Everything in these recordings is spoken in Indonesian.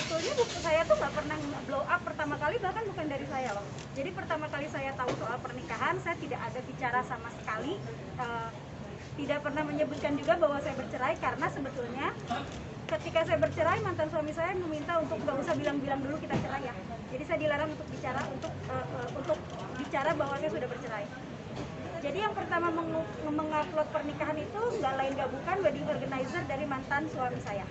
sebetulnya saya tuh nggak pernah blow up pertama kali, bahkan bukan dari saya loh. Jadi pertama kali saya tahu soal pernikahan, saya tidak ada bicara sama sekali, tidak pernah menyebutkan juga bahwa saya bercerai, karena sebetulnya ketika saya bercerai, mantan suami saya meminta untuk nggak usah bilang-bilang dulu kita cerai ya. Jadi saya dilarang untuk bicara untuk bicara bahwa saya sudah bercerai. Jadi yang pertama mengupload pernikahan itu nggak lain nggak bukan wedding organizer dari mantan suami saya.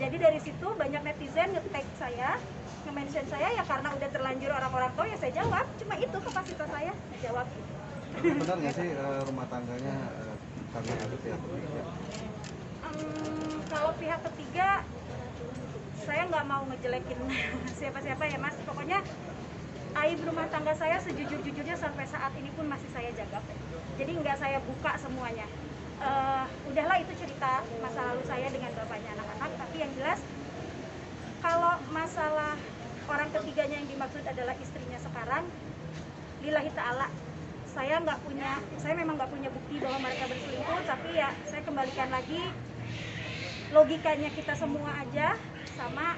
Jadi dari situ banyak netizen nge-tag saya, nge-mention saya, ya karena udah terlanjur orang-orang tahu ya saya jawab. Cuma itu kapasitas saya jawab. Benar nggak sih rumah tangganya karena ada pihak ketiga? Kalau pihak ketiga, saya nggak mau ngejelekin siapa-siapa ya mas. Pokoknya aib rumah tangga saya sejujur-jujurnya sampai saat ini pun masih saya jaga. Jadi nggak saya buka semuanya. Udahlah itu cerita masa lalu saya dengan bapaknya anak-anak. Tapi yang jelas, kalau masalah orang ketiganya yang dimaksud adalah istrinya sekarang, lillahi ta'ala, saya memang nggak punya bukti bahwa mereka berselingkuh. Tapi ya saya kembalikan lagi, logikanya kita semua aja sama,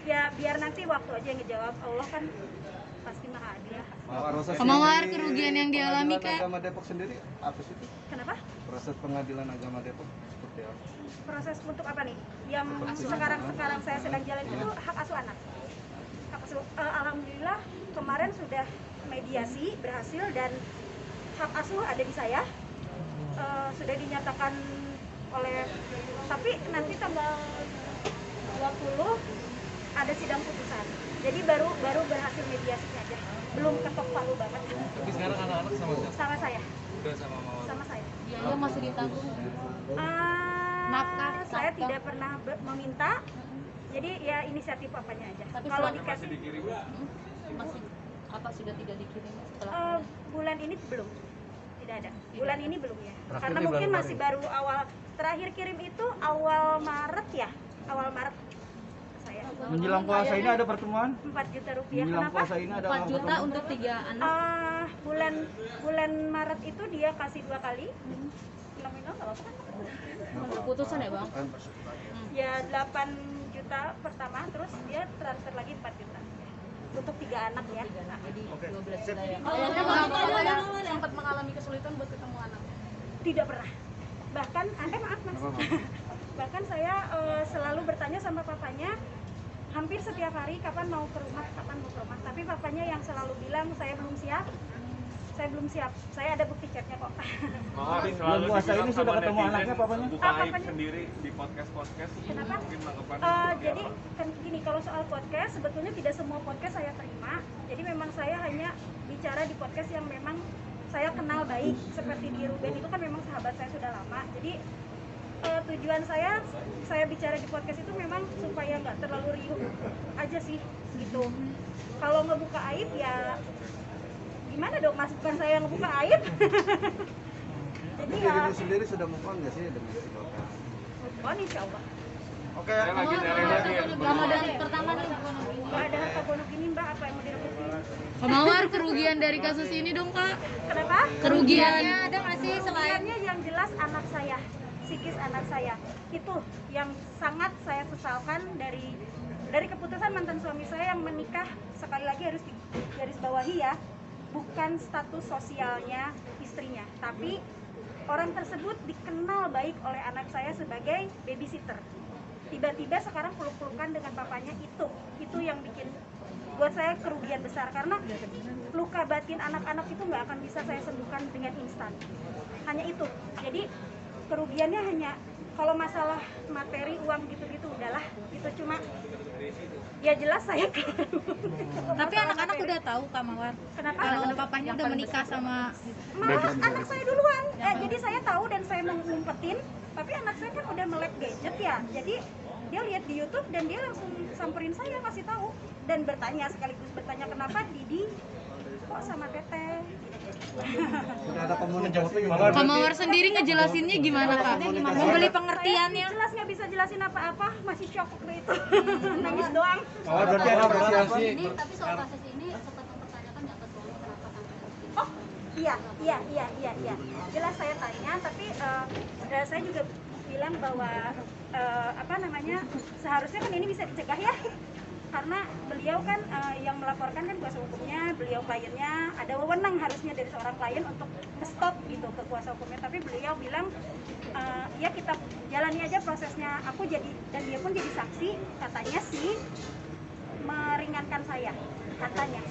ya biar nanti waktu aja yang ngejawab. Allah kan pasti maha adil. Mawar, kerugian yang dialami Kak? Agama Depok sendiri apa sih itu? Kenapa? Proses pengadilan agama Depok seperti apa? Proses untuk apa nih? Yang sekarang saya sedang jalan itu hak asuh anak. Hak asuh, alhamdulillah kemarin sudah mediasi berhasil dan hak asuh ada di saya. Sudah dinyatakan oleh, tapi nanti tanggal 20 ada sidang putusan. Jadi baru berhasil mediasinya aja. Belum ketok palu banget. Tapi sekarang anak-anak sama siapa? Sama saya. Udah sama Mawar. Sama saya. Biaya masih ditanggung. Nafkah saya tidak pernah meminta. Jadi ya inisiatif apanya aja. Tapi kalau masih dikasih dikirim? Masih apa sudah tidak dikirim setelah bulan ini belum. Tidak ada. Bulan ini belum ya. Terakhir Karena di bulan mungkin masih kemarin. baru awal, terakhir kirim itu awal Maret ya. Awal Maret saya. Menjelang puasa ini ada pertemuan? 4 juta rupiah. Menjelang Kenapa? puasa ini ada 4 juta pertemuan? untuk 3 anak. Bulan Maret itu dia kasih 2 kali. Nominal nggak apa-apa kan? Putusan ya Bang? Ya 8 juta pertama, terus dia transfer lagi 4 juta. Untuk 3 anak ya. Nah, Jadi 12 juta ya. Sempat mengalami kesulitan buat ketemu anak. tidak pernah. Bahkan maaf mas. Bahkan saya selalu bertanya sama papanya hampir setiap hari kapan mau ke rumah. Tapi papanya yang selalu bilang saya belum siap. Saya ada bukti chatnya kok. Mawar Bulan puasa ini sudah ketemu anaknya papanya? Buka aib Papanya. sendiri di podcast. Kenapa? Mungkin tanggapan Jadi kan gini, kalau soal podcast sebetulnya tidak semua podcast saya terima. Jadi memang saya hanya bicara di podcast yang memang saya kenal baik. Seperti di Ruben itu kan memang sahabat saya sudah lama. Jadi tujuan saya bicara di podcast itu memang supaya nggak terlalu riuh aja sih gitu. Kalau ngebuka aib ya gimana dong mas, bukan saya yang ngebuka aib. Jadi Tapi ya dirimu sendiri sudah move on nggak sih dengan si bapak? move on insya Allah. Oke. saya lagi dari lagi. Ramadan pertama nih. Nggak ada harta gono gini mbak, apa yang mau direbutin? Mawar, kerugian dari kasus ini dong Kak? Kenapa? Kerugiannya ada nggak sih? Kerugiannya yang jelas anak saya, psikis anak saya itu yang sangat saya sesalkan dari keputusan mantan suami saya yang menikah. Sekali lagi harus digarisbawahi ya, bukan status sosialnya istrinya, tapi orang tersebut dikenal baik oleh anak saya sebagai babysitter. Tiba-tiba sekarang peluk-pelukan dengan papanya, itu yang bikin buat saya kerugian besar, karena luka batin anak-anak itu nggak akan bisa saya sembuhkan dengan instan. Hanya itu. Jadi kerugiannya hanya kalau masalah materi, uang gitu-gitu udahlah, itu cuma ya jelas saya. Tapi anak-anak udah tahu Kak Mawar. Kenapa? Kalau papanya udah menikah sama Malah anak saya duluan. Jadi saya tahu dan saya ngumpetin, tapi anak saya kan udah melek gadget ya. Jadi dia lihat di YouTube dan dia langsung samperin saya, kasih tahu dan sekaligus bertanya kenapa Didi kok sama Teteh. Sudah ada komunikasi. Kak Mawar sendiri ngejelasinnya gimana Kak? membeli pengertiannya. Jelas nggak bisa jelasin apa-apa, masih shock gitu. Nangis doang. Mawar berarti ada apresiasi. Ini tapi soal kasus ini sempat mempertanyakan nggak ke suami kenapa sampai seperti itu? Oh iya. Jelas saya tanya, tapi saya juga bilang bahwa seharusnya kan ini bisa dicegah ya. beliau kan yang melaporkan kan kuasa hukumnya, beliau kliennya, ada wewenang harusnya dari seorang klien untuk stop gitu ke kuasa hukumnya, tapi beliau bilang ya kita jalani aja prosesnya, aku jadi, dan dia pun jadi saksi, katanya sih meringankan saya, katanya.